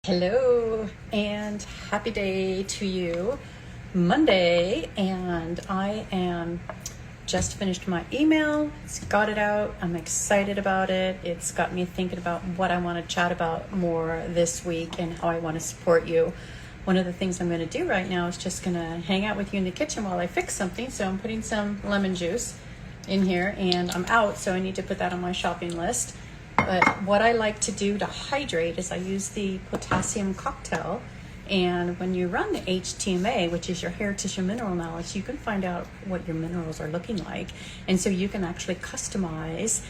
Hello and happy day to you. Monday, and I am just finished my email. It's got it out. I'm excited about it. It's got me thinking about what I want to chat about more this week and how I want to support you. One of the things I'm going to do right now is just going to hang out with you in the kitchen while I fix something. So I'm putting some lemon juice in here, and I'm out, so I need to put that on my shopping list. But what I like to do to hydrate is I use the potassium cocktail. And when you run the HTMA, which is your hair tissue mineral analysis, you can find out what your minerals are looking like. And so you can actually customize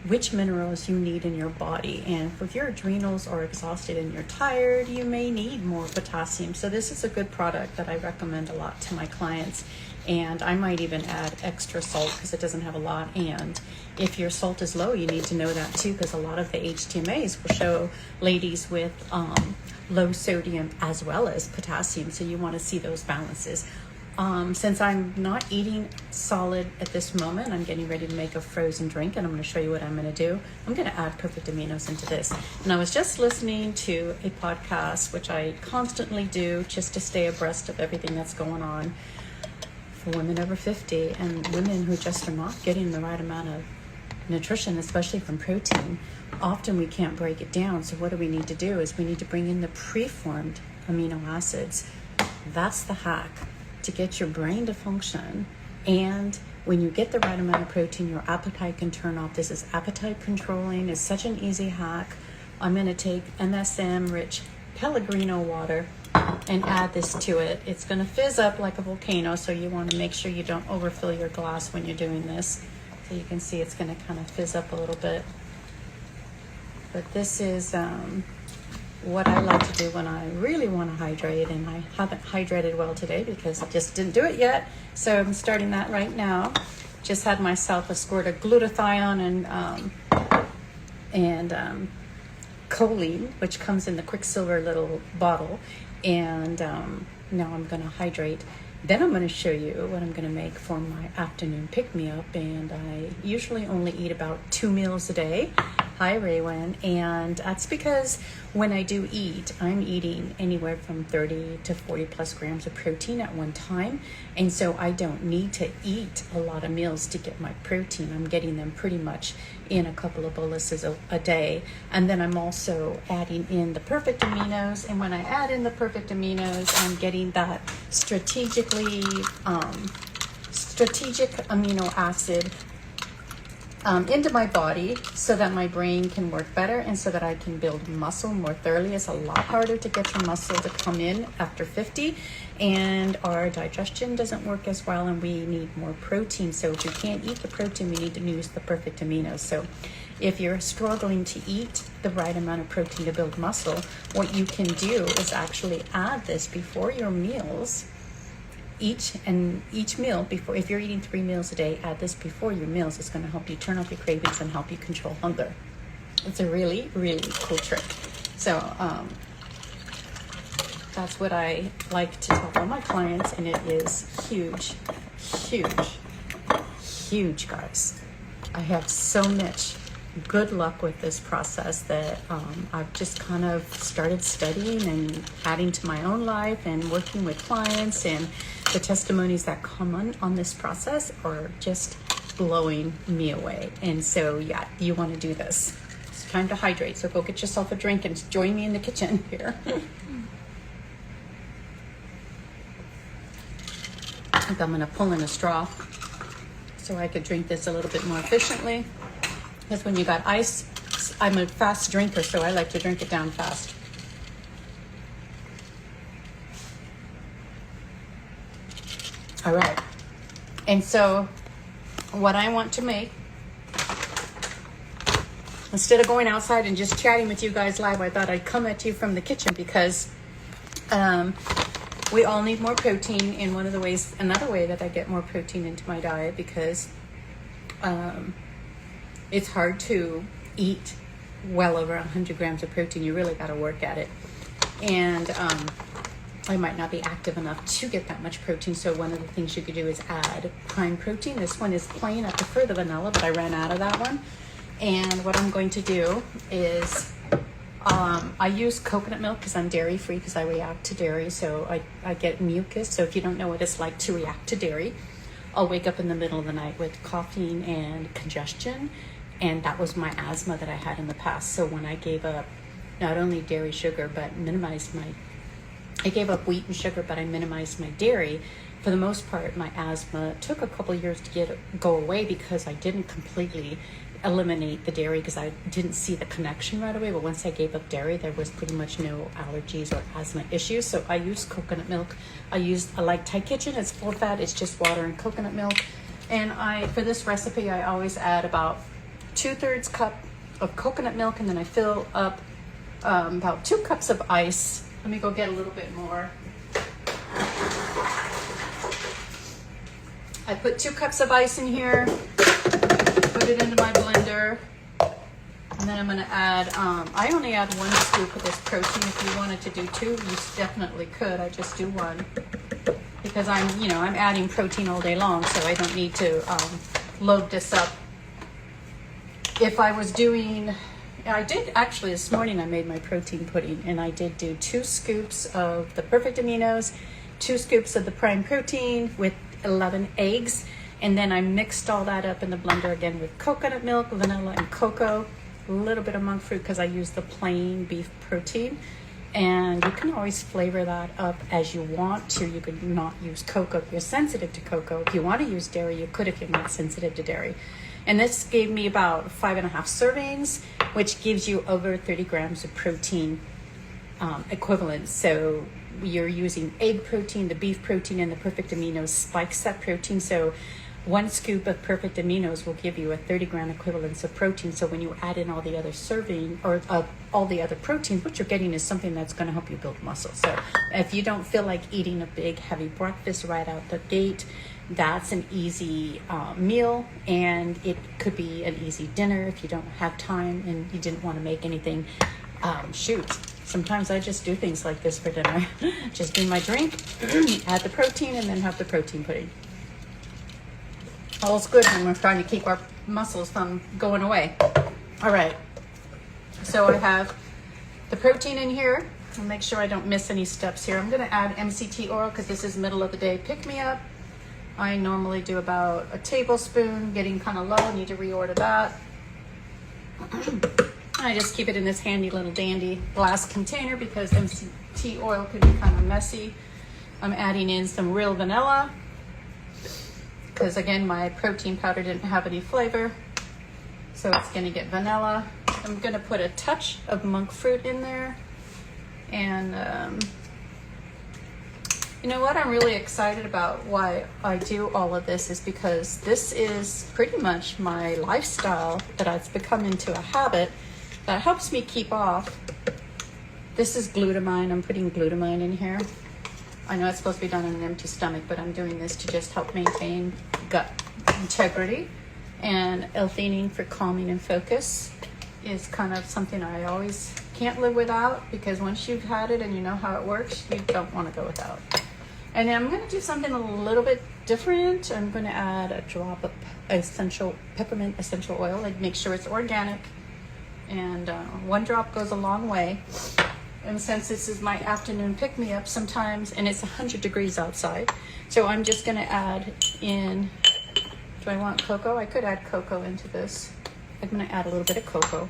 which minerals you need in your body. And if your adrenals are exhausted and you're tired, you may need more potassium. So this is a good product that I recommend a lot to my clients. And I might even add extra salt because it doesn't have a lot. And if your salt is low, you need to know that too, because a lot of the HTMAs will show ladies with low sodium as well as potassium. So you want to see those balances. Since I'm not eating solid at this moment, I'm getting ready to make a frozen drink, and I'm going to show you what I'm going to do. I'm going to add perfect aminos into this. And I was just listening to a podcast, which I constantly do just to stay abreast of everything that's going on for women over 50 and women who just are not getting the right amount of nutrition, especially from protein. Often we can't break it down. So what do we need to do is we need to bring in the preformed amino acids. That's the hack to get your brain to function. And when you get the right amount of protein, your appetite can turn off. This is appetite controlling. It's such an easy hack. I'm going to take MSM rich Pellegrino water and add this to it. It's going to fizz up like a volcano, so you want to make sure you don't overfill your glass when you're doing this. So you can see it's going to kind of fizz up a little bit. But this is what I like to do when I really want to hydrate, and I haven't hydrated well today because I just didn't do it yet. So I'm starting that right now. Just had myself a squirt of glutathione and choline, which comes in the Quicksilver little bottle. And now I'm going to hydrate. Then I'm going to show you what I'm going to make for my afternoon pick-me-up. And I usually only eat about 2 meals a day. Hi, Raywin. And that's because when I do eat, I'm eating anywhere from 30 to 40 plus grams of protein at one time. And so I don't need to eat a lot of meals to get my protein. I'm getting them pretty much in a couple of boluses a day. And then I'm also adding in the perfect aminos. And when I add in the perfect aminos, I'm getting that strategic amino acid into my body so that my brain can work better and so that I can build muscle more thoroughly. It's a lot harder to get your muscle to come in after 50, and our digestion doesn't work as well, and we need more protein. So if we can't eat the protein, we need to use the perfect aminos. So if you're struggling to eat the right amount of protein to build muscle, what you can do is actually add this before your meals. Each meal before, if you're eating 3 meals a day, add this before your meals. It's going to help you turn off your cravings and help you control hunger. It's a really, really cool trick. So that's what I like to tell all my clients, and it is huge, guys. I have so much good luck with this process that I've just kind of started studying and adding to my own life and working with clients, and the testimonies that come on this process are just blowing me away. And so yeah, you want to do this. It's time to hydrate, so go get yourself a drink and join me in the kitchen here. I think I'm going to pull in a straw so I could drink this a little bit more efficiently. Because when you got ice, I'm a fast drinker, so I like to drink it down fast. All right. And so what I want to make, instead of going outside and just chatting with you guys live, I thought I'd come at you from the kitchen because we all need more protein. And another way that I get more protein into my diet, because it's hard to eat well over 100 grams of protein. You really got to work at it. And I might not be active enough to get that much protein. So one of the things you could do is add prime protein. This one is plain. I prefer the vanilla, but I ran out of that one. And what I'm going to do is I use coconut milk because I'm dairy free, because I react to dairy, so I get mucus. So if you don't know what it's like to react to dairy, I'll wake up in the middle of the night with coughing and congestion, and that was my asthma that I had in the past. So when I gave up not only dairy sugar, but I gave up wheat and sugar, but I minimized my dairy. For the most part, my asthma took a couple years to go away, because I didn't completely eliminate the dairy, because I didn't see the connection right away. But once I gave up dairy, there was pretty much no allergies or asthma issues. So I use coconut milk. I like Thai Kitchen. It's full fat. It's just water and coconut milk. And for this recipe, I always add about 2/3 cup of coconut milk, and then I fill up about 2 cups of ice. Let me go get a little bit more. I put 2 cups of ice in here, put it into my blender, and then I'm going to add, I only add 1 scoop of this protein. If you wanted to do 2, you definitely could. I just do 1, because I'm adding protein all day long, so I don't need to load this up. If I was doing, I did actually this morning, I made my protein pudding, and I did do 2 scoops of the Perfect Aminos, 2 scoops of the Prime Protein with 11 eggs, and then I mixed all that up in the blender again with coconut milk, vanilla, and cocoa, a little bit of monk fruit because I use the plain beef protein. And you can always flavor that up as you want to. You could not use cocoa if you're sensitive to cocoa. If you want to use dairy, you could if you're not sensitive to dairy. And this gave me about 5.5 servings, which gives you over 30 grams of protein equivalent. So you're using egg protein, the beef protein, and the Perfect Aminos spikes that protein. So 1 scoop of Perfect Aminos will give you a 30-gram equivalence of protein. So when you add in all the other all the other proteins, what you're getting is something that's going to help you build muscle. So if you don't feel like eating a big heavy breakfast right out the gate, that's an easy meal, and it could be an easy dinner if you don't have time and you didn't want to make anything. Sometimes I just do things like this for dinner. Just do my drink, add the protein, and then have the protein pudding. All's good when we're trying to keep our muscles from going away. All right, so I have the protein in here. I'll make sure I don't miss any steps here. I'm going to add MCT oil because this is middle of the day pick-me-up. I normally do about a tablespoon, getting kind of low. I need to reorder that. I just keep it in this handy little dandy glass container because MCT oil can be kind of messy. I'm adding in some real vanilla because, again, my protein powder didn't have any flavor. So it's going to get vanilla. I'm going to put a touch of monk fruit in there. And you know what I'm really excited about why I do all of this is because this is pretty much my lifestyle that I've become into a habit that helps me keep off. This is glutamine. I'm putting glutamine in here. I know it's supposed to be done on an empty stomach, but I'm doing this to just help maintain gut integrity. And L-theanine for calming and focus is kind of something I always can't live without, because once you've had it and you know how it works, you don't want to go without. And then I'm going to do something a little bit different. I'm going to add a drop of peppermint essential oil and make sure it's organic. And 1 drop goes a long way. And since this is my afternoon pick-me-up sometimes, and it's 100 degrees outside, so I'm just going to add in, do I want cocoa? I could add cocoa into this. I'm going to add a little bit of cocoa.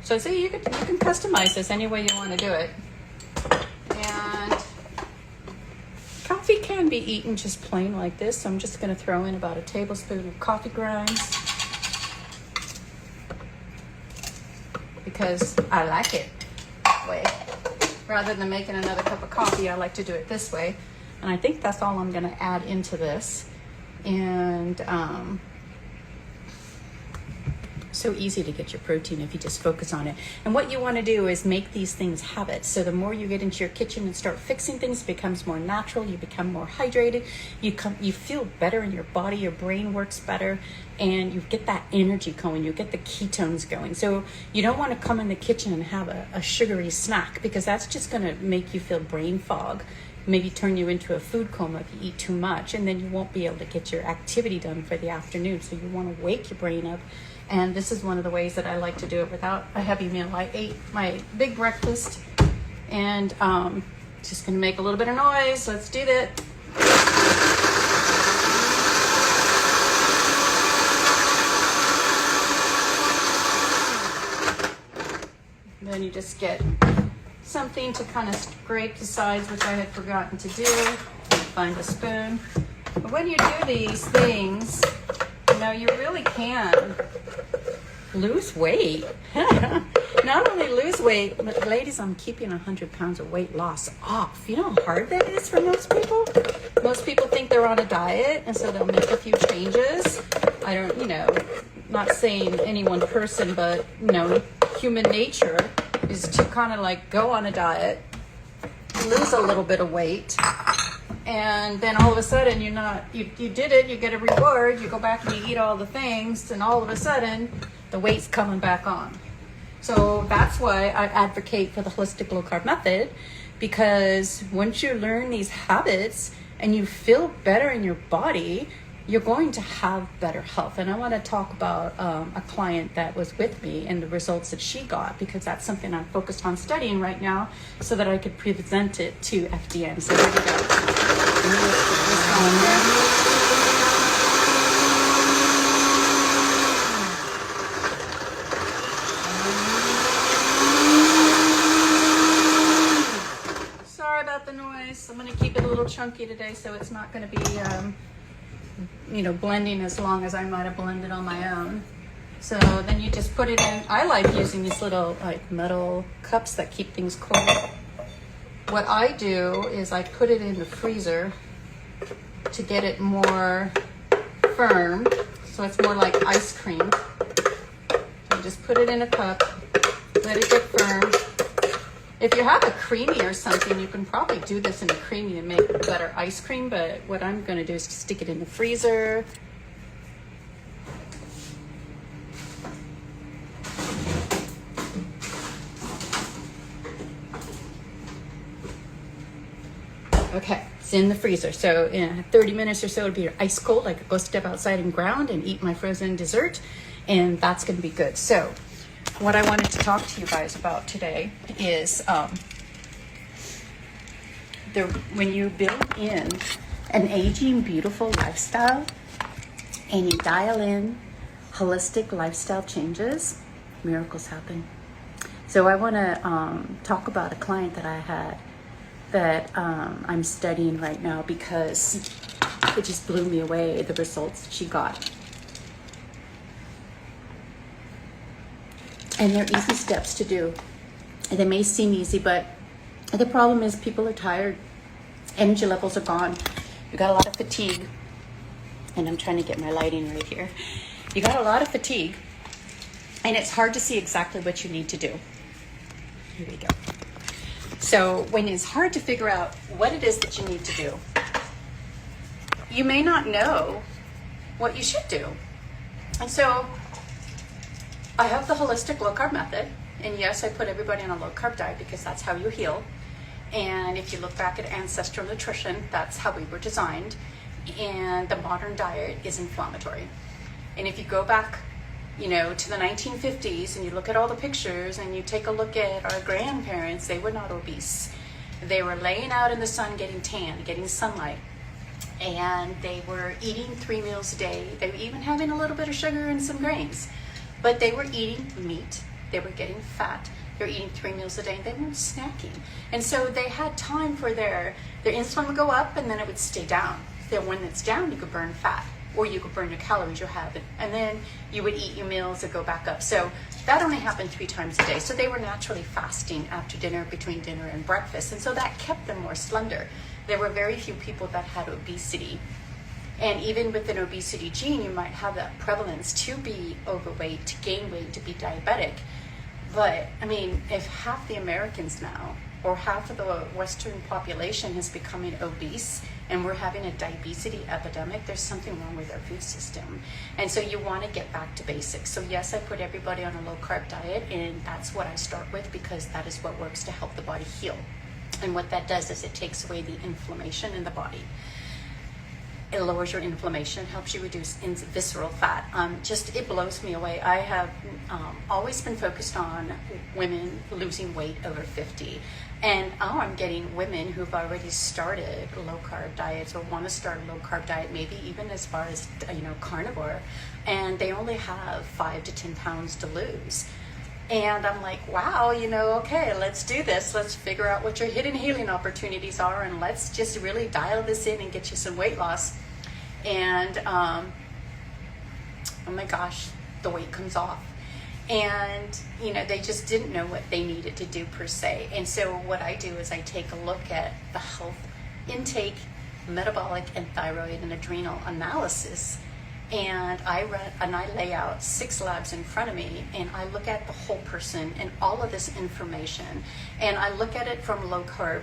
So see, you can customize this any way you want to do it. And coffee can be eaten just plain like this. So I'm just going to throw in about a tablespoon of coffee grinds because I like it that way. Rather than making another cup of coffee, I like to do it this way. And I think that's all I'm going to add into this. And so easy to get your protein if you just focus on it. And what you want to do is make these things habits. So the more you get into your kitchen and start fixing things, it becomes more natural. You become more hydrated. You feel better in your body. Your brain works better, and you get that energy going. You get the ketones going. So you don't want to come in the kitchen and have a sugary snack, because that's just going to make you feel brain fog. Maybe turn you into a food coma if you eat too much, and then you won't be able to get your activity done for the afternoon. So you want to wake your brain up, And this is one of the ways that I like to do it without a heavy meal. I ate my big breakfast, and just gonna make a little bit of noise. Let's do that. Then you just get something to kind of scrape the sides, which I had forgotten to do. Find a spoon. But when you do these things, you know, you really can lose weight. Not only lose weight, but ladies, I'm keeping 100 pounds of weight loss off. You know how hard that is for most people? Most people think they're on a diet, and so they'll make a few changes. I don't, you know, not saying any one person, but, you know, human nature is to kind of like go on a diet, lose a little bit of weight, and then all of a sudden you did it, you get a reward, you go back and you eat all the things, and all of a sudden the weight's coming back on. So that's why I advocate for the Holistic Low Carb Method, because once you learn these habits and you feel better in your body, you're going to have better health. And I want to talk about a client that was with me and the results that she got, because that's something I'm focused on studying right now so that I could present it to FDN. So here we go. Sorry about the noise. I'm going to keep it a little chunky today, so it's not going to be you know, blending as long as I might have blended on my own. So then you just put it in. I like using these little like metal cups that keep things cold. What I do is I put it in the freezer to get it more firm, so it's more like ice cream. You just put it in a cup, let it get firm. If you have a creamy or something, you can probably do this in a creamy and make better ice cream, but what I'm going to do is stick it in the freezer. Okay, it's in the freezer. So in 30 minutes or so, it'll be ice cold. I could go step outside and ground and eat my frozen dessert, and that's going to be good. So what I wanted to talk to you guys about today is when you build in an aging beautiful lifestyle and you dial in holistic lifestyle changes, miracles happen. So I want to talk about a client that I had that I'm studying right now, because it just blew me away, the results that she got. And they're easy steps to do. They may seem easy, but the problem is people are tired. Energy levels are gone. You got a lot of fatigue. And I'm trying to get my lighting right here. You got a lot of fatigue, and it's hard to see exactly what you need to do. Here we go. So when it's hard to figure out what it is that you need to do, you may not know what you should do. And so I have the Holistic Low Carb Method, and yes, I put everybody on a low carb diet because that's how you heal. And if you look back at ancestral nutrition, that's how we were designed. And the modern diet is inflammatory. And if you go back, you know, to the 1950s and you look at all the pictures and you take a look at our grandparents, they were not obese. They were laying out in the sun, getting tan, getting sunlight. And they were eating 3 meals a day. They were even having a little bit of sugar and some grains. But they were eating meat, they were getting fat, they were eating 3 meals a day, they weren't snacking. And so they had time for their insulin would go up and then it would stay down. Then when it's down, you could burn fat, or you could burn your calories you have, and then you would eat your meals and go back up. So that only happened 3 times a day. So they were naturally fasting after dinner, between dinner and breakfast. And so that kept them more slender. There were very few people that had obesity. And even with an obesity gene, you might have that prevalence to be overweight, to gain weight, to be diabetic. But, I mean, if half the Americans now, or half of the Western population is becoming obese, and we're having a diabetes epidemic, there's something wrong with our food system. And so you want to get back to basics. So yes, I put everybody on a low carb diet, and that's what I start with, because that is what works to help the body heal. And what that does is it takes away the inflammation in the body. It lowers your inflammation. It helps you reduce visceral fat. It blows me away. I have always been focused on women losing weight over 50. And now I'm getting women who've already started low carb diets or want to start a low carb diet, maybe even as far as, carnivore. And they only have 5 to 10 pounds to lose. And I'm like, wow, okay, let's do this. Let's figure out what your hidden healing opportunities are, and let's just really dial this in and get you some weight loss. And oh my gosh, the weight comes off. And, they just didn't know what they needed to do per se. And so what I do is I take a look at the health intake, metabolic, and thyroid and adrenal analysis. And I lay out 6 labs in front of me, and I look at the whole person and all of this information. And I look at it from low carb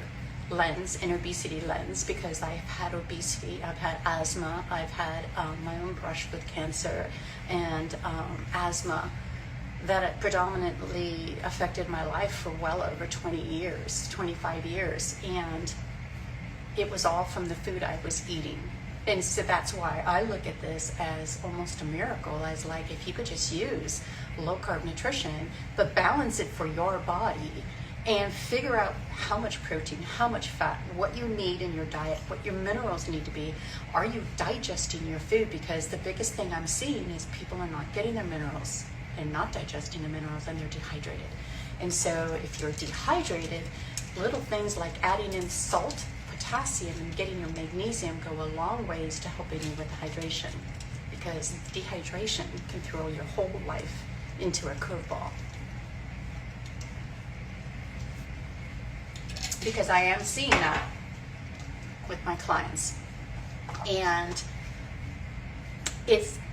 lens and obesity lens, because I've had obesity, I've had asthma, I've had my own brush with cancer and asthma that predominantly affected my life for well over 20 years, 25 years. And it was all from the food I was eating. And so that's why I look at this as almost a miracle, as like if you could just use low carb nutrition, but balance it for your body and figure out how much protein, how much fat, what you need in your diet, what your minerals need to be. Are you digesting your food? Because the biggest thing I'm seeing is people are not getting their minerals and not digesting the minerals, and they're dehydrated. And so if you're dehydrated, little things like adding in salt, potassium, and getting your magnesium go a long ways to helping you with hydration, because dehydration can throw your whole life into a curveball. Because I am seeing that with my clients, and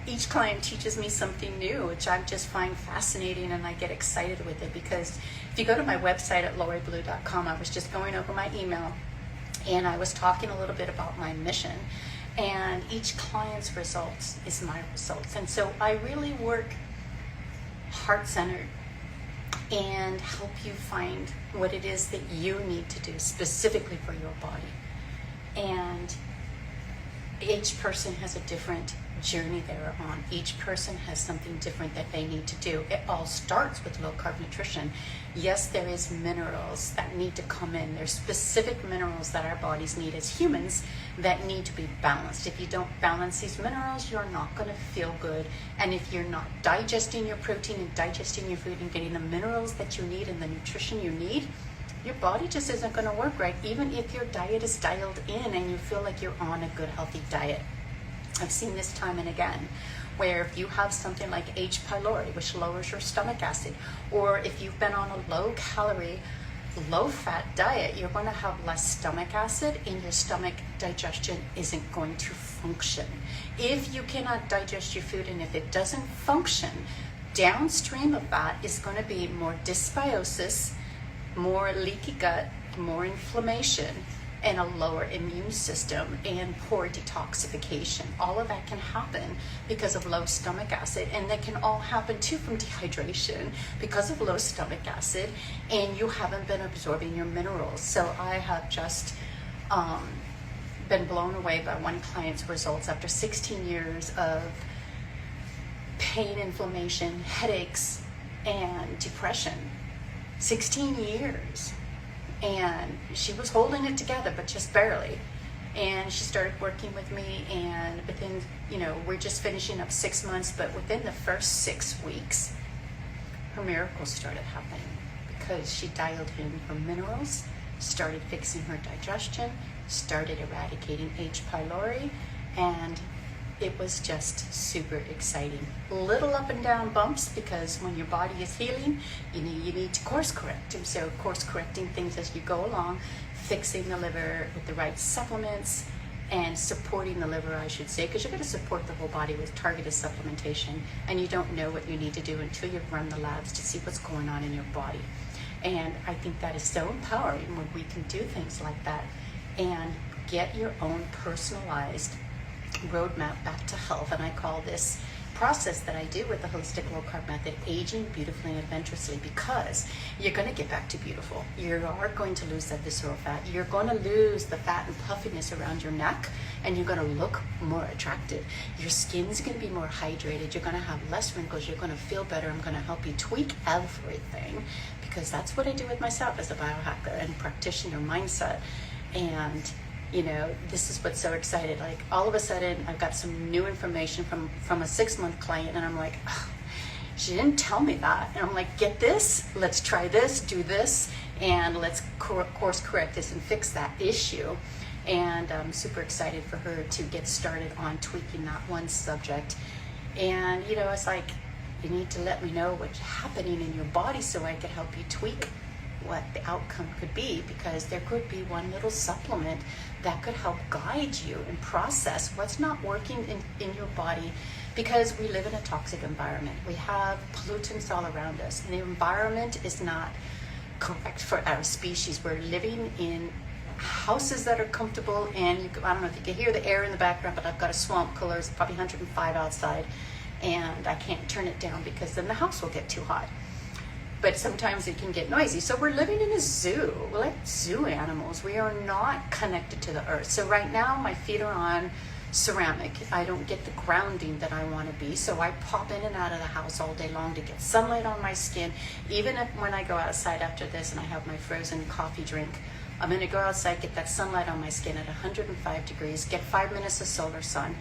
each client teaches me something new, which I just find fascinating, and I get excited with it. Because if you go to my website at loriblue.com, I was just going over my email, and I was talking a little bit about my mission, and each client's results is my results. And so I really work heart-centered and help you find what it is that you need to do specifically for your body. And each person has a different journey they're on. Each person has something different that they need to do. It all starts with low carb nutrition. Yes, there is minerals that need to come in. There's specific minerals that our bodies need as humans that need to be balanced. If you don't balance these minerals, you're not going to feel good. And if you're not digesting your protein and digesting your food and getting the minerals that you need and the nutrition you need, your body just isn't going to work right, even if your diet is dialed in and you feel like you're on a good, healthy diet. I've seen this time and again, where if you have something like H. pylori, which lowers your stomach acid, or if you've been on a low-calorie, low-fat diet, you're going to have less stomach acid, and your stomach digestion isn't going to function. If you cannot digest your food, and if it doesn't function, downstream of that is going to be more dysbiosis, more leaky gut, more inflammation, and a lower immune system and poor detoxification. All of that can happen because of low stomach acid, and that can all happen too from dehydration because of low stomach acid, and you haven't been absorbing your minerals. So I have just been blown away by one client's results after 16 years of pain, inflammation, headaches, and depression. 16 years. And she was holding it together, but just barely. And she started working with me, and within, we're just finishing up 6 months, but within the first 6 weeks, her miracles started happening because she dialed in her minerals, started fixing her digestion, started eradicating H. pylori, and it was just super exciting. Little up and down bumps, because when your body is healing, you need to course correct. And so course correcting things as you go along, fixing the liver with the right supplements, and supporting the liver, I should say, because you're going to support the whole body with targeted supplementation, and you don't know what you need to do until you've run the labs to see what's going on in your body. And I think that is so empowering when we can do things like that and get your own personalized roadmap back to health. And I call this process that I do with the Holistic Low Carb Method, aging beautifully and adventurously, because you're going to get back to beautiful. You are going to lose that visceral fat. You're going to lose the fat and puffiness around your neck, and you're going to look more attractive. Your skin's going to be more hydrated. You're going to have less wrinkles. You're going to feel better. I'm going to help you tweak everything, because that's what I do with myself as a biohacker and practitioner mindset. And you know, this is what's so excited. Like, all of a sudden, I've got some new information from a 6-month client, and I'm like, oh, she didn't tell me that. And I'm like, get this, let's try this, do this, and let's course correct this and fix that issue. And I'm super excited for her to get started on tweaking that one subject. And, you know, it's like, you need to let me know what's happening in your body so I can help you tweak what the outcome could be, because there could be one little supplement that could help guide you and process what's not working in your body, because we live in a toxic environment. We have pollutants all around us, and the environment is not correct for our species. We're living in houses that are comfortable, and I don't know if you can hear the air in the background, but I've got a swamp cooler. It's probably 105 outside, and I can't turn it down because then the house will get too hot. But sometimes it can get noisy. So we're living in a zoo. We're like zoo animals. We are not connected to the earth. So right now my feet are on ceramic. I don't get the grounding that I want to be. So I pop in and out of the house all day long to get sunlight on my skin. Even if when I go outside after this and I have my frozen coffee drink, I'm going to go outside, get that sunlight on my skin at 105 degrees, get 5 minutes of solar sun,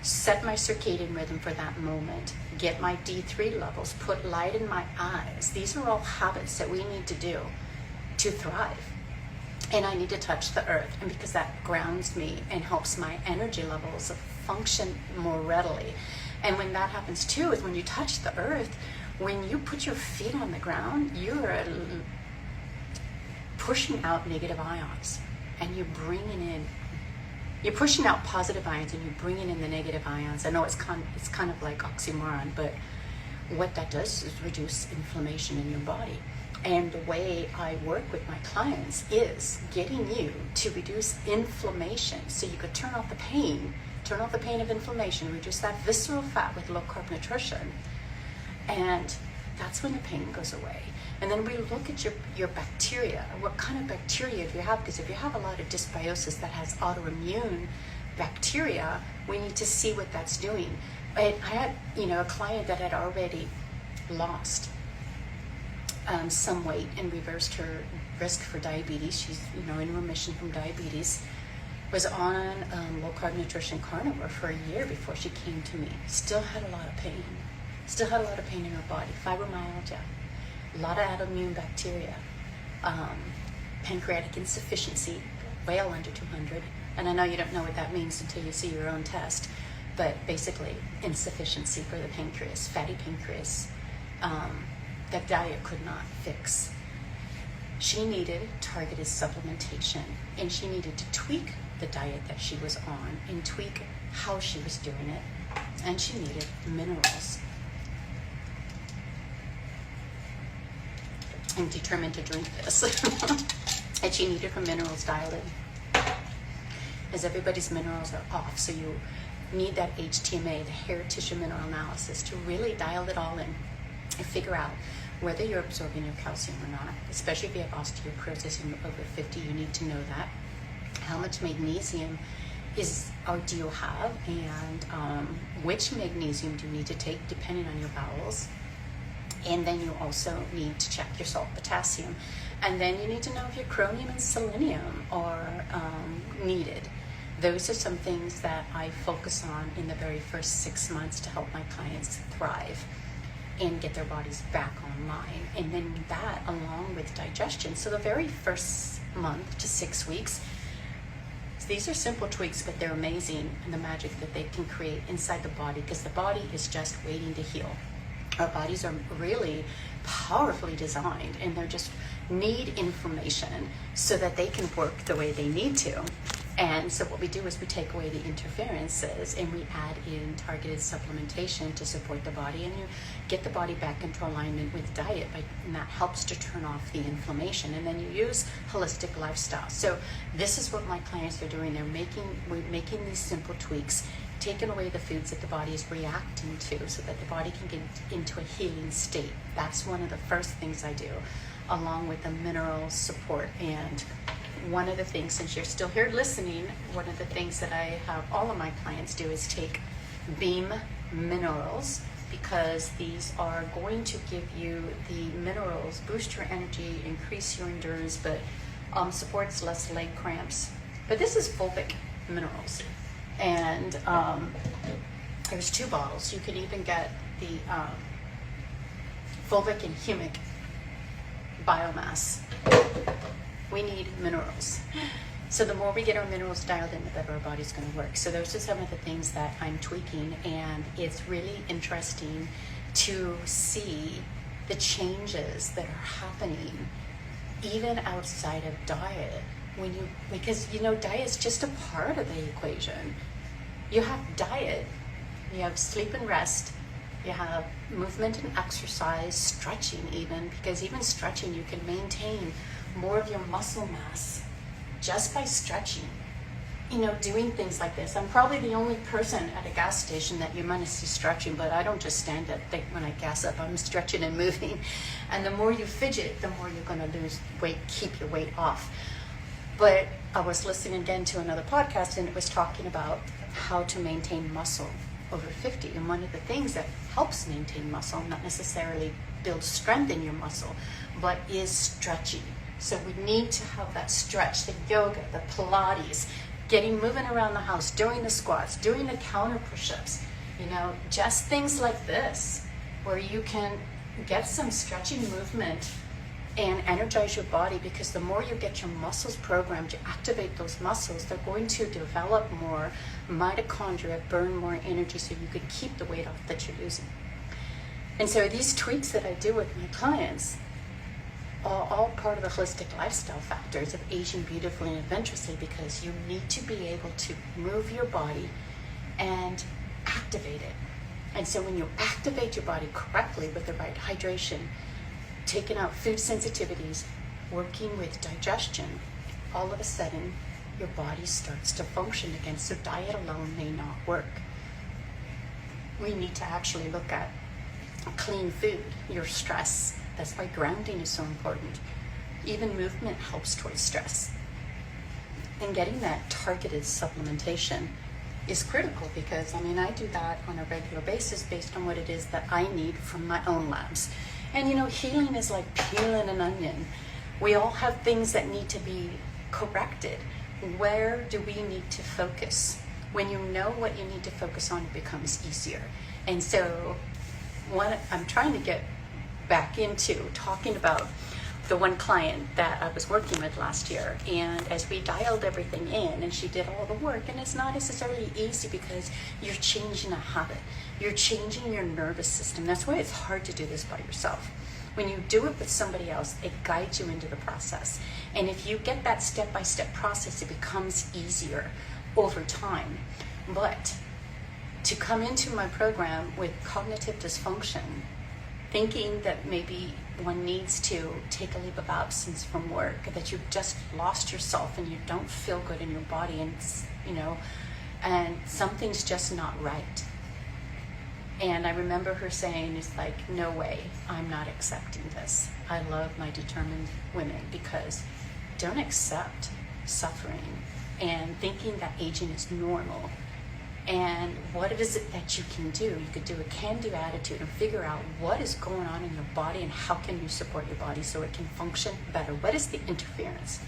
set my circadian rhythm for that moment, get my D3 levels, put light in my eyes. These are all habits that we need to do to thrive. And I need to touch the earth, and because that grounds me and helps my energy levels function more readily. And when that happens too is when you touch the earth, when you put your feet on the ground, you're pushing out negative ions, and you're pushing out positive ions and you're bringing in the negative ions. I know it's kind of like oxymoron, but what that does is reduce inflammation in your body. And the way I work with my clients is getting you to reduce inflammation, so you could turn off the pain of inflammation, reduce that visceral fat with low carb nutrition, and that's when the pain goes away. And then we look at your bacteria, what kind of bacteria do you have, because if you have a lot of dysbiosis that has autoimmune bacteria, we need to see what that's doing. I had, a client that had already lost some weight and reversed her risk for diabetes. She's, in remission from diabetes, was on low carb nutrition carnivore for a year before she came to me. Still had a lot of pain in her body, fibromyalgia, a lot of autoimmune bacteria, pancreatic insufficiency, well under 200. And I know you don't know what that means until you see your own test, but basically insufficiency for the pancreas, fatty pancreas, that diet could not fix. She needed targeted supplementation, and she needed to tweak the diet that she was on and tweak how she was doing it, and she needed minerals. I'm determined to drink this. And she needed her minerals dialed in, as everybody's minerals are off. So you need that HTMA, the hair tissue mineral analysis, to really dial it all in and figure out whether you're absorbing your calcium or not. Especially if you have osteoporosis and you're over 50, you need to know that. How much magnesium do you have, and which magnesium do you need to take depending on your bowels. And then you also need to check your salt potassium. And then you need to know if your chromium and selenium are needed. Those are some things that I focus on in the very first 6 months to help my clients thrive and get their bodies back online. And then that along with digestion. So the very first month to 6 weeks, these are simple tweaks, but they're amazing, and the magic that they can create inside the body, because the body is just waiting to heal. Our bodies are really powerfully designed, and they just need information so that they can work the way they need to. And so what we do is we take away the interferences and we add in targeted supplementation to support the body, and you get the body back into alignment with diet, and that helps to turn off the inflammation. And then you use holistic lifestyle. So this is what my clients are doing. We're making these simple tweaks, taken away the foods that the body is reacting to so that the body can get into a healing state. That's one of the first things I do, along with the mineral support. And one of the things, since you're still here listening, one of the things that I have all of my clients do is take Beam minerals, because these are going to give you the minerals, boost your energy, increase your endurance, but supports less leg cramps. But this is fulvic minerals. And there's 2 bottles. You could even get the fulvic and humic biomass. We need minerals. So the more we get our minerals dialed in, the better our body's going to work. So those are some of the things that I'm tweaking, and it's really interesting to see the changes that are happening even outside of diet. Because diet is just a part of the equation. You have diet, you have sleep and rest, you have movement and exercise, stretching even, because even stretching, you can maintain more of your muscle mass just by stretching. Doing things like this. I'm probably the only person at a gas station that you might see stretching, but I don't just stand up. When I gas up, I'm stretching and moving. And the more you fidget, the more you're going to lose weight, keep your weight off. But I was listening again to another podcast, and it was talking about how to maintain muscle over 50. And one of the things that helps maintain muscle, not necessarily build strength in your muscle, but is stretching. So we need to have that stretch, the yoga, the Pilates, moving around the house, doing the squats, doing the counter push-ups, just things like this, where you can get some stretching movement and energize your body, because the more you get your muscles programmed, you activate those muscles, they're going to develop more mitochondria, burn more energy, so you can keep the weight off that you're losing. And so these tweaks that I do with my clients are all part of the holistic lifestyle factors of aging beautifully and adventurously, because you need to be able to move your body and activate it. And so when you activate your body correctly with the right hydration, taking out food sensitivities, working with digestion, all of a sudden your body starts to function again. So diet alone may not work. We need to actually look at clean food, your stress. That's why grounding is so important. Even movement helps towards stress. And getting that targeted supplementation is critical, because I do that on a regular basis based on what it is that I need from my own labs. And healing is like peeling an onion. We all have things that need to be corrected. Where do we need to focus? When you know what you need to focus on, it becomes easier. And so what I'm trying to get back into talking about the one client that I was working with last year, and as we dialed everything in and she did all the work, and it's not necessarily easy because you're changing a habit, you're changing your nervous system. That's why it's hard to do this by yourself. When you do it with somebody else, it guides you into the process, and if you get that step-by-step process, it becomes easier over time. But to come into my program with cognitive dysfunction, thinking that maybe one needs to take a leave of absence from work, that you've just lost yourself and you don't feel good in your body, and something's just not right. And I remember her saying, it's like, no way, I'm not accepting this. I love my determined women, because don't accept suffering and thinking that aging is normal. And what is it that you can do? You could do a can-do attitude and figure out what is going on in your body and how can you support your body so it can function better. What is the interference?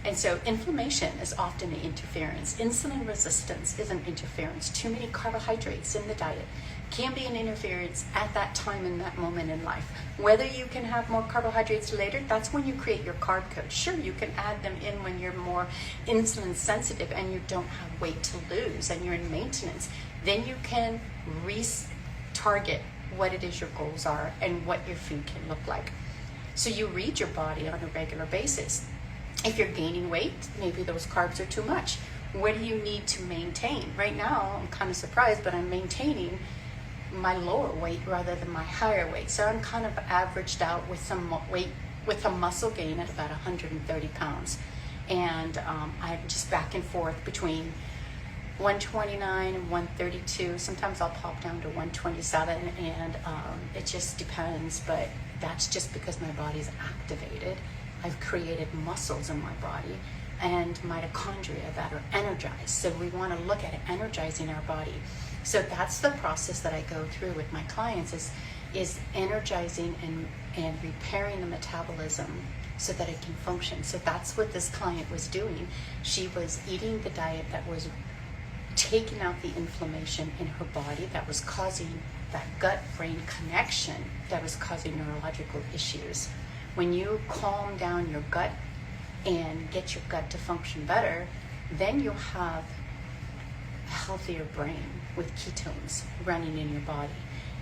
And so inflammation is often an interference. Insulin resistance is an interference. Too many carbohydrates in the diet can be an interference at that time in that moment in life. Whether you can have more carbohydrates later, that's when you create your carb code. Sure, you can add them in when you're more insulin sensitive and you don't have weight to lose and you're in maintenance. Then you can target what it is your goals are and what your food can look like. So you read your body on a regular basis. If you're gaining weight, maybe those carbs are too much. What do you need to maintain? Right now, I'm kind of surprised, but I'm maintaining my lower weight rather than my higher weight. So I'm kind of averaged out with some weight, with a muscle gain at about 130 pounds. And I'm just back and forth between 129 and 132. Sometimes I'll pop down to 127, and it just depends, but that's just because my body's activated. I've created muscles in my body and mitochondria that are energized. So we want to look at energizing our body. So that's the process that I go through with my clients is energizing and repairing the metabolism so that it can function. So that's what this client was doing. She was eating the diet that was taking out the inflammation in her body that was causing that gut-brain connection that was causing neurological issues. When you calm down your gut and get your gut to function better, then you'll have a healthier brain with ketones running in your body.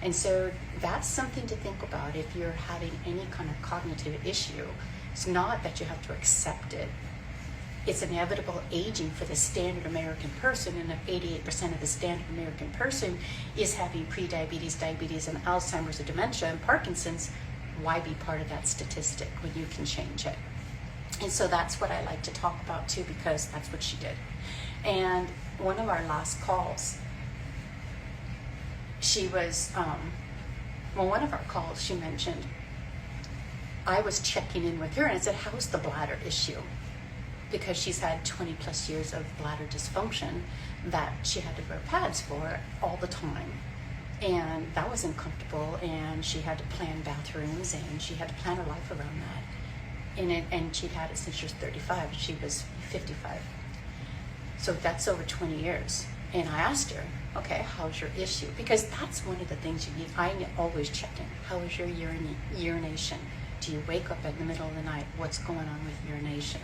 And so that's something to think about if you're having any kind of cognitive issue. It's not that you have to accept it. It's inevitable aging for the standard American person, and if 88% of the standard American person is having prediabetes, diabetes, and Alzheimer's or dementia and Parkinson's, why be part of that statistic when you can change it? And so that's what I like to talk about too, because that's what she did. And one of our last calls, she was, one of our calls, she mentioned, I was checking in with her and I said, how's the bladder issue? Because she's had 20 plus years of bladder dysfunction that she had to wear pads for all the time. And that was uncomfortable, and she had to plan bathrooms, and she had to plan her life around that. And she'd had it since she was 35, she was 55. So that's over 20 years. And I asked her, okay, how's your issue? Because that's one of the things you need. I always check in. How is your urination? Do you wake up in the middle of the night? What's going on with urination?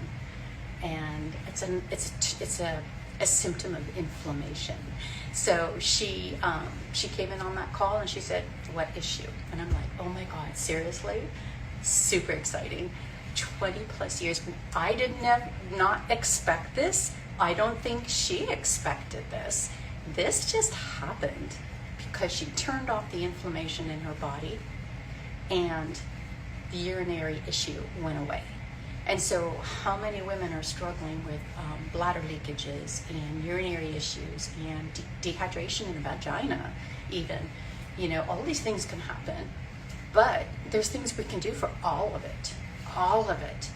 And it's a symptom of inflammation. So she came in on that call and she said, what issue? And I'm like, oh my God, seriously? Super exciting. 20 plus years. I did not expect this. I don't think she expected this. This just happened because she turned off the inflammation in her body and the urinary issue went away. And so how many women are struggling with bladder leakages and urinary issues and dehydration in the vagina even? You know, all these things can happen, but there's things we can do for all of it. All of it.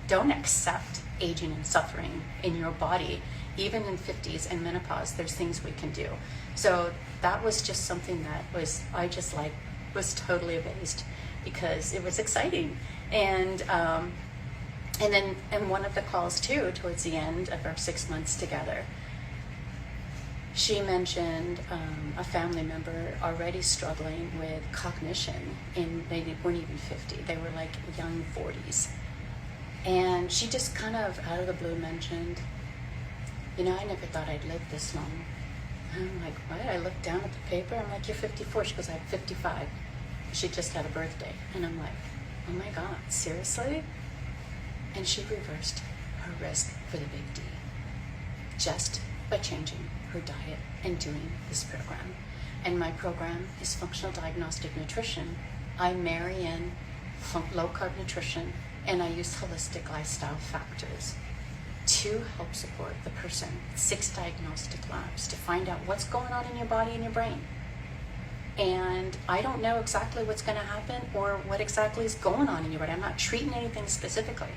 Don't accept aging and suffering in your body. Even in 50s and menopause, there's things we can do. So that was just something that was totally amazed because it was exciting. And then in one of the calls too, towards the end of our 6 months together, she mentioned a family member already struggling with cognition, and they weren't even 50. They were like young 40s. And she just kind of out of the blue mentioned, you know, I never thought I'd live this long. And I'm like, what? I looked down at the paper. I'm like, you're 54. She goes, I'm 55. She just had a birthday. And I'm like, oh my God, seriously? And she reversed her risk for the big D just by changing her diet and doing this program. And my program is functional diagnostic nutrition. I marry in low carb nutrition, and I use holistic lifestyle factors to help support the person. 6 diagnostic labs to find out what's going on in your body and your brain. And I don't know exactly what's going to happen or what exactly is going on in your body. I'm not treating anything specifically.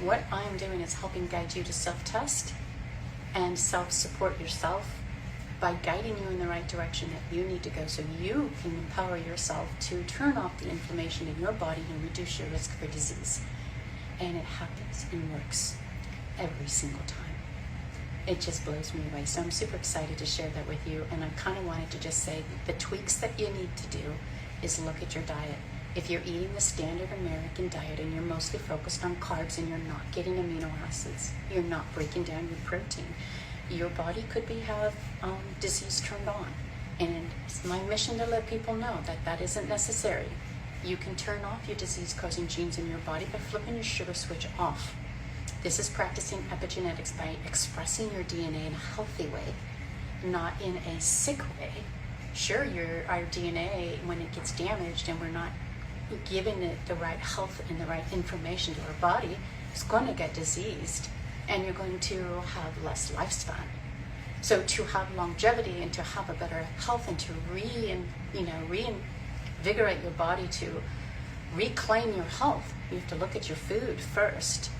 What I'm doing is helping guide you to self-test and self-support yourself by guiding you in the right direction that you need to go so you can empower yourself to turn off the inflammation in your body and reduce your risk for disease. And it happens and works every single time. It just blows me away. So I'm super excited to share that with you. And I kind of wanted to just say the tweaks that you need to do is look at your diet. If you're eating the standard American diet and you're mostly focused on carbs and you're not getting amino acids, you're not breaking down your protein, your body could have disease turned on. And it's my mission to let people know that that isn't necessary. You can turn off your disease-causing genes in your body by flipping your sugar switch off. This is practicing epigenetics by expressing your DNA in a healthy way, not in a sick way. Sure, our DNA, when it gets damaged and we're not giving it the right health and the right information to our body, is going to get diseased and you're going to have less lifespan. So to have longevity and to have a better health and to reinvigorate your body, to reclaim your health, you have to look at your food first.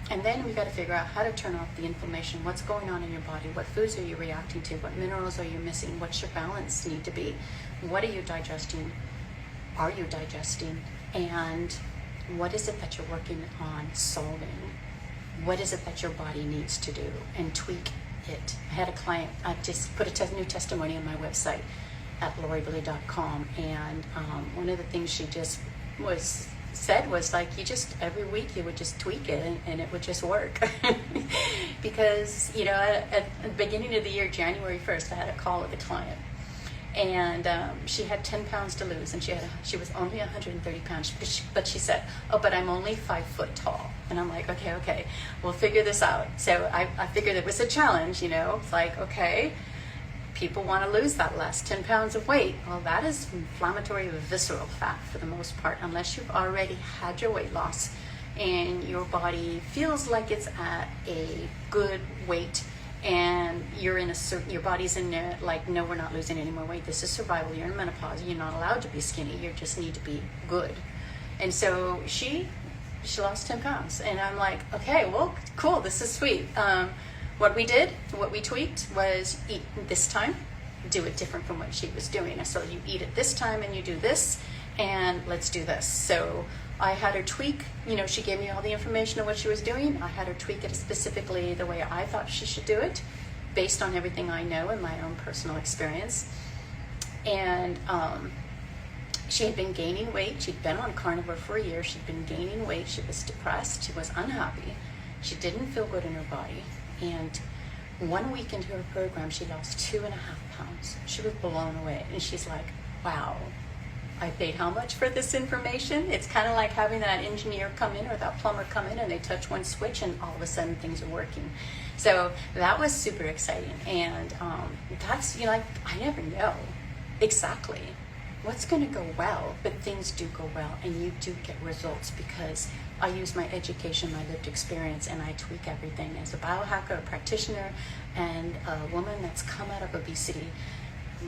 And then we got to figure out how to turn off the inflammation. What's going on in your body? What foods are you reacting to? What minerals are you missing? What's your balance need to be? What are you digesting? Are you digesting? And what is it that you're working on solving? What is it that your body needs to do? And tweak it. I had a client, I just put a new testimony on my website at loriblue.com, and one of the things she just said was like, you just, every week you would just tweak it and it would just work. Because, at the beginning of the year, January 1st, I had a call with a client, and she had 10 pounds to lose, and she was only 130 pounds, but she said, oh, but I'm only 5 foot tall. And I'm like, okay, we'll figure this out. So I figured it was a challenge, it's like, okay, people want to lose that last 10 pounds of weight. Well, that is inflammatory visceral fat for the most part, unless you've already had your weight loss and your body feels like it's at a good weight, and you're in your body's in there like, no, we're not losing any more weight. This is survival. You're in menopause. You're not allowed to be skinny. You just need to be good. And so she lost 10 pounds. And I'm like, okay, well, cool. This is sweet. What we tweaked was eat this time, do it different from what she was doing. So you eat it this time and you do this, and let's do this. So I had her tweak, she gave me all the information of what she was doing. I had her tweak it specifically the way I thought she should do it, based on everything I know and my own personal experience. And she had been gaining weight. She'd been on carnivore for a year. She'd been gaining weight. She was depressed. She was unhappy. She didn't feel good in her body. And 1 week into her program, she lost 2.5 pounds. She was blown away. And she's like, wow, I paid how much for this information? It's kind of like having that engineer come in or that plumber come in, and they touch one switch and all of a sudden things are working. So that was super exciting. And that's, I never know exactly what's going to go well, but things do go well and you do get results, because I use my education, my lived experience, and I tweak everything. As a biohacker, a practitioner, and a woman that's come out of obesity,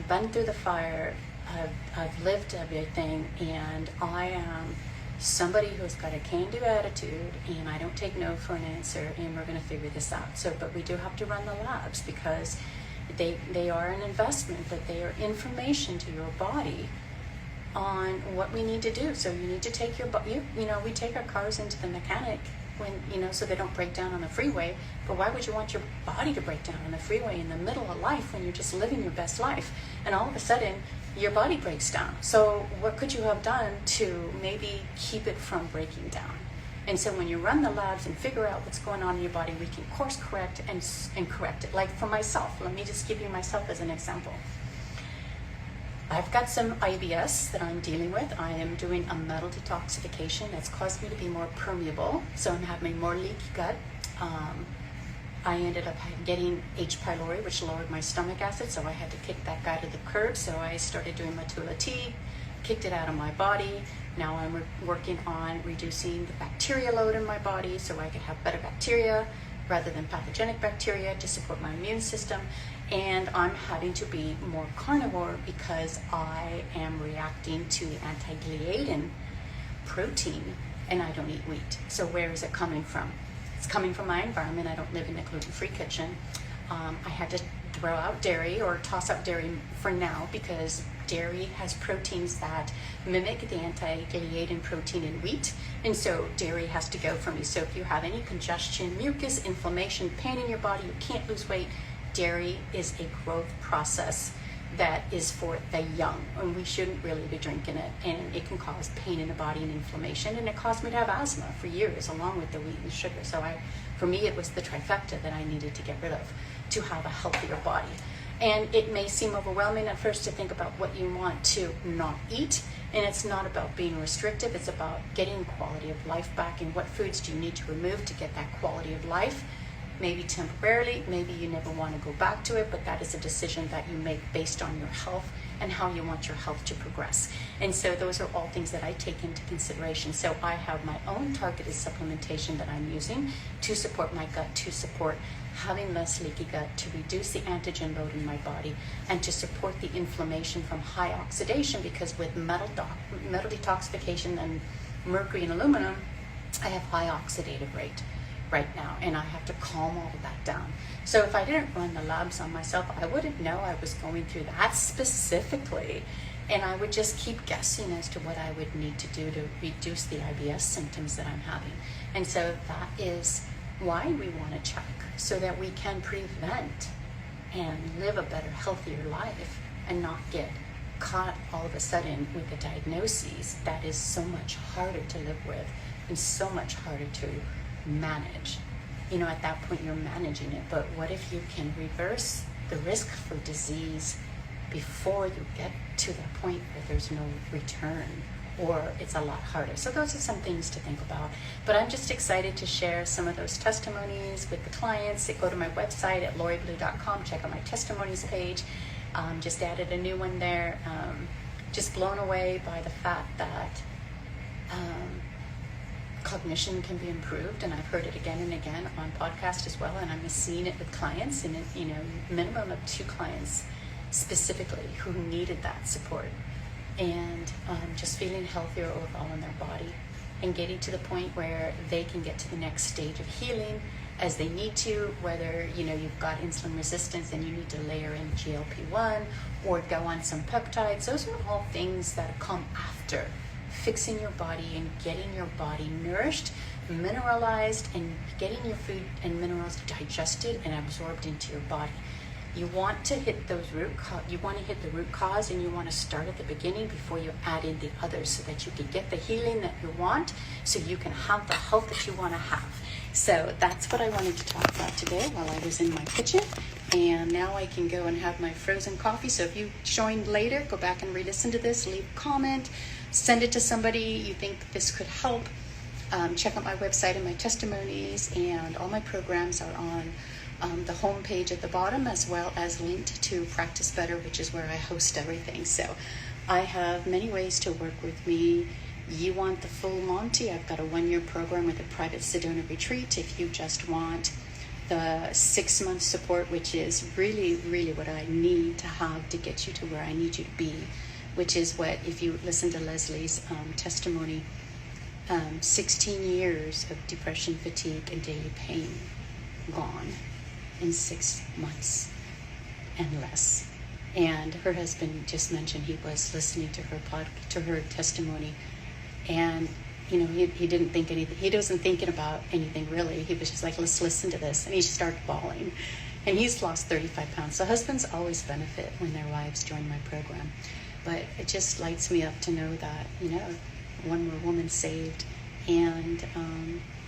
been through the fire, I've lived everything, and I am somebody who's got a can-do attitude, and I don't take no for an answer, and we're going to figure this out. So, but we do have to run the labs, because they are an investment, but they are information to your body on what we need to do. So you need to take we take our cars into the mechanic when, so they don't break down on the freeway. But why would you want your body to break down on the freeway in the middle of life when you're just living your best life? And all of a sudden, your body breaks down. So what could you have done to maybe keep it from breaking down? And so when you run the labs and figure out what's going on in your body, we can course correct and correct it. Like for myself, let me just give you myself as an example. I've got some IBS that I'm dealing with. I am doing a metal detoxification that's caused me to be more permeable. So I'm having more leaky gut. I ended up getting H. pylori, which lowered my stomach acid, so I had to kick that guy to the curb. So I started doing Matula tea, kicked it out of my body. Now I'm working on reducing the bacteria load in my body so I could have better bacteria rather than pathogenic bacteria to support my immune system. And I'm having to be more carnivore because I am reacting to anti-gliadin protein, and I don't eat wheat. So where is it coming from? It's coming from my environment. I don't live in a gluten-free kitchen. I had to throw out dairy or toss out dairy for now, because dairy has proteins that mimic the anti-gliadin protein in wheat, and so dairy has to go for me. So if you have any congestion, mucus, inflammation, pain in your body, you can't lose weight, dairy is a growth process that is for the young, and we shouldn't really be drinking it, and it can cause pain in the body and inflammation, and it caused me to have asthma for years along with the wheat and sugar. So for me, it was the trifecta that I needed to get rid of to have a healthier body. And it may seem overwhelming at first to think about what you want to not eat, and it's not about being restrictive, it's about getting quality of life back, and what foods do you need to remove to get that quality of life. maybe temporarily, maybe you never want to go back to it, but that is a decision that you make based on your health and how you want your health to progress. And so those are all things that I take into consideration. So I have my own targeted supplementation that I'm using to support my gut, to support having less leaky gut, to reduce the antigen load in my body, and to support the inflammation from high oxidation, because with metal detoxification and mercury and aluminum, I have high oxidative rate right now, and I have to calm all of that down. So if I didn't run the labs on myself, I wouldn't know I was going through that specifically, and I would just keep guessing as to what I would need to do to reduce the IBS symptoms that I'm having. And so that is why we want to check, so that we can prevent and live a better, healthier life, and not get caught all of a sudden with a diagnosis that is so much harder to live with and so much harder to manage. You know, at that point you're managing it, but what if you can reverse the risk for disease before you get to the point where there's no return, or it's a lot harder? So those are some things to think about. But I'm just excited to share some of those testimonies with the clients. Go to my website at loriblue.com, check out my testimonies page. Just added a new one there. Just blown away by the fact that cognition can be improved, and I've heard it again and again on podcast as well, and I'm seeing it with clients, and minimum of 2 clients specifically who needed that support, and just feeling healthier overall in their body, and getting to the point where they can get to the next stage of healing as they need to, whether you've got insulin resistance and you need to layer in GLP-1 or go on some peptides. Those are all things that come after fixing your body and getting your body nourished, mineralized, and getting your food and minerals digested and absorbed into your body. You want to hit the root cause, and you want to start at the beginning before you add in the others, so that you can get the healing that you want, so you can have the health that you want to have. So that's what I wanted to talk about today while I was in my kitchen. And now I can go and have my frozen coffee. So if you joined later, go back and re-listen to this, leave a comment, send it to somebody you think this could help. Check out my website and my testimonies, and all my programs are on the home page at the bottom, as well as linked to Practice Better, which is where I host everything. So I have many ways to work with me. You want the full Monty, I've got a 1-year program with a private Sedona retreat. If you just want the 6-month support, which is really, really what I need to have to get you to where I need you to be, which is what, if you listen to Leslie's testimony, 16 years of depression, fatigue, and daily pain gone in 6 months and less. And her husband just mentioned he was listening to her testimony, and he didn't think anything. He wasn't thinking about anything really. He was just like, let's listen to this, and he started bawling. And he's lost 35 pounds. So husbands always benefit when their wives join my program. But it just lights me up to know that, one more woman saved, and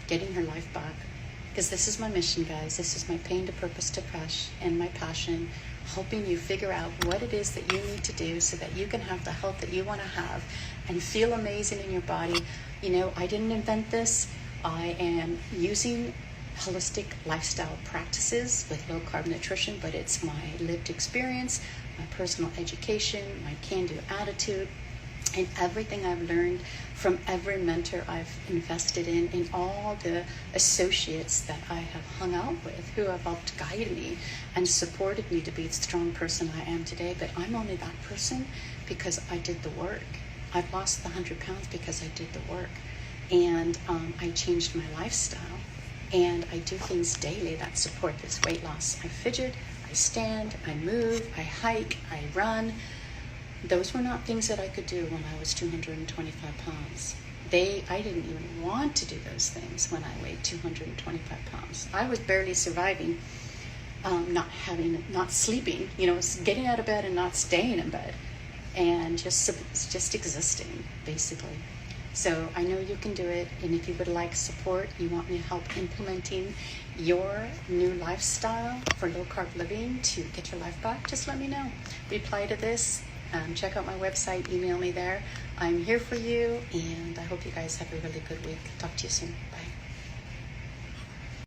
getting her life back. Because this is my mission, guys. This is my pain to purpose to crush, and my passion, helping you figure out what it is that you need to do so that you can have the health that you want to have and feel amazing in your body. I didn't invent this. I am using holistic lifestyle practices with low carb nutrition, but it's my lived experience, my personal education, my can-do attitude, and everything I've learned from every mentor I've invested in, and all the associates that I have hung out with who have helped guide me and supported me to be the strong person I am today. But I'm only that person because I did the work. I've lost the 100 pounds because I did the work, and I changed my lifestyle, and I do things daily that support this weight loss. I fidget, I stand, I move, I hike, I run. Those were not things that I could do when I was 225 pounds. I didn't even want to do those things when I weighed 225 pounds. I was barely surviving, not sleeping, getting out of bed and not staying in bed, and just existing, basically. So I know you can do it, and if you would like support, you want me to help implementing your new lifestyle for low carb living to get your life back, just let me know. Reply to this. Check out my website, email me there. I'm here for you, and I hope you guys have a really good week. Talk to you soon. Bye.